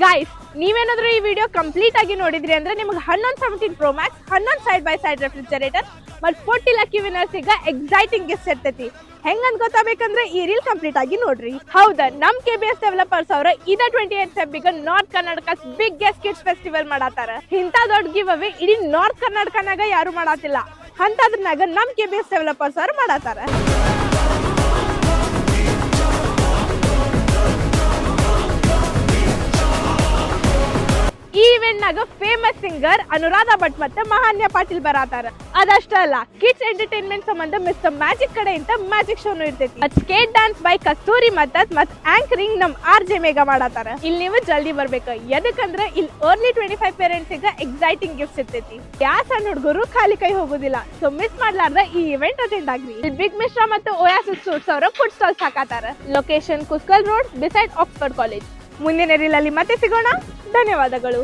Guys ನೀವೇನಾದ್ರೂ ಈ video complete ಆಗಿ ನೋಡಿದ್ರಿ ಅಂದ್ರೆ ನಿಮ್ಗೆ 11 17 Pro Max 11 side by side refrigerator ಮತ್ತು 40 ಲಕ್ಕಿ ವಿನ್ನರ್ಸ್ ಈಗ ಎಕ್ಸೈಟಿಂಗ್ ಗಿಫ್ಟ್ ಇರ್ತೈತಿ. ಹೆಂಗಂತ ಗೊತ್ತಾಗಬೇಕಂದ್ರೆ ಈ ರೀಲ್ ಕಂಪ್ಲೀಟ್ ಆಗಿ ನೋಡ್ರಿ. ಹೌದಾ, ನಮ್ KBS ಡೆವಲಪರ್ಸ್ ಅವ್ರ ಇದ 28 ಫೆಬ್ರಿಗೆ north Karnataka biggest kids festival ಮಾಡಾತಾರ. ಇಂತ ದೊಡ್ಡ ಗಿವ್ ಅವೇ ಇಡೀ ನಾರ್ತ್ ಕರ್ನಾಟಕನಾಗ ಯಾರು ಮಾಡಾತಿಲ್ಲ. ಅಂತದ್ರನಾಗ ನಮ್ KBS ಡೆವಲಪರ್ಸ್ ಅವ್ರು ಮಾಡಾತಾರ. ಈ ಇವೆಂಟ್ ನಾಗ ಫೇಮಸ್ ಸಿಂಗರ್ ಅನುರಾಧ ಭಟ್ ಮತ್ತೆ ಮಹಾನ್ಯ ಪಾಟೀಲ್ ಬರತಾರ. ಅದಷ್ಟ ಅಲ್ಲ, ಕಿಡ್ಸ್ ಎಂಟರ್ಟೈನ್ಮೆಂಟ್ ಸಂಬಂಧ ಮಿಸ್ಟರ್ ಮ್ಯಾಜಿಕ್ ಕಡೆಯಿಂದ ಮ್ಯಾಜಿಕ್ ಶೋನು ಇರ್ತೈತಿ. ಸ್ಕೇಟ್ ಡ್ಯಾನ್ಸ್ ಬೈ ಕಸ್ತೂರಿ ಮತ್ತತ್ ಆಂಕರಿಂಗ್ ನಮ್ RJ ಮೇಘ ಮಾಡತಾರ. ಇಲ್ಲಿ ನೀವು ಜಲ್ದಿ ಬರ್ಬೇಕು, ಎದಕ್ಕಂದ್ರೆ ಇಲ್ಲಿ ಅರ್ಲಿ 25 ಪೇರೆಂಟ್ಸ್ ಗೆ ಎಕ್ಸೈಟಿಂಗ್ ಗಿಫ್ಟ್ಸ್ ಇರ್ತೈತಿ. ಯಾ ಸಣ್ಣ ಹುಡುಗರು ಖಾಲಿ ಕೈ ಹೋಗುದಿಲ್ಲ. ಸೊ ಮಿಸ್ ಮಾಡ್ಲಾರ್ದ ಈ ಇವೆಂಟ್ ಅಟೆಂಡ್ ಆಗ್ರಿ. ಇಲ್ಲಿ ಬಿಗ್ ಮಿಶ್ರಾ ಮತ್ತು ಓಯಾಸಿಸ್ ಸೂಟ್ಸ್ ಅವರ ಫುಡ್ ಸ್ಟಾಲ್ಸ್ ಹಾಕತಾರ. Location Kusugal road beside Oxford college. ಮುಂದಿನ ರೀಲ್ ಅಲ್ಲಿ ಮತ್ತೆ ಸಿಗೋಣ. ಧನ್ಯವಾದಗಳು.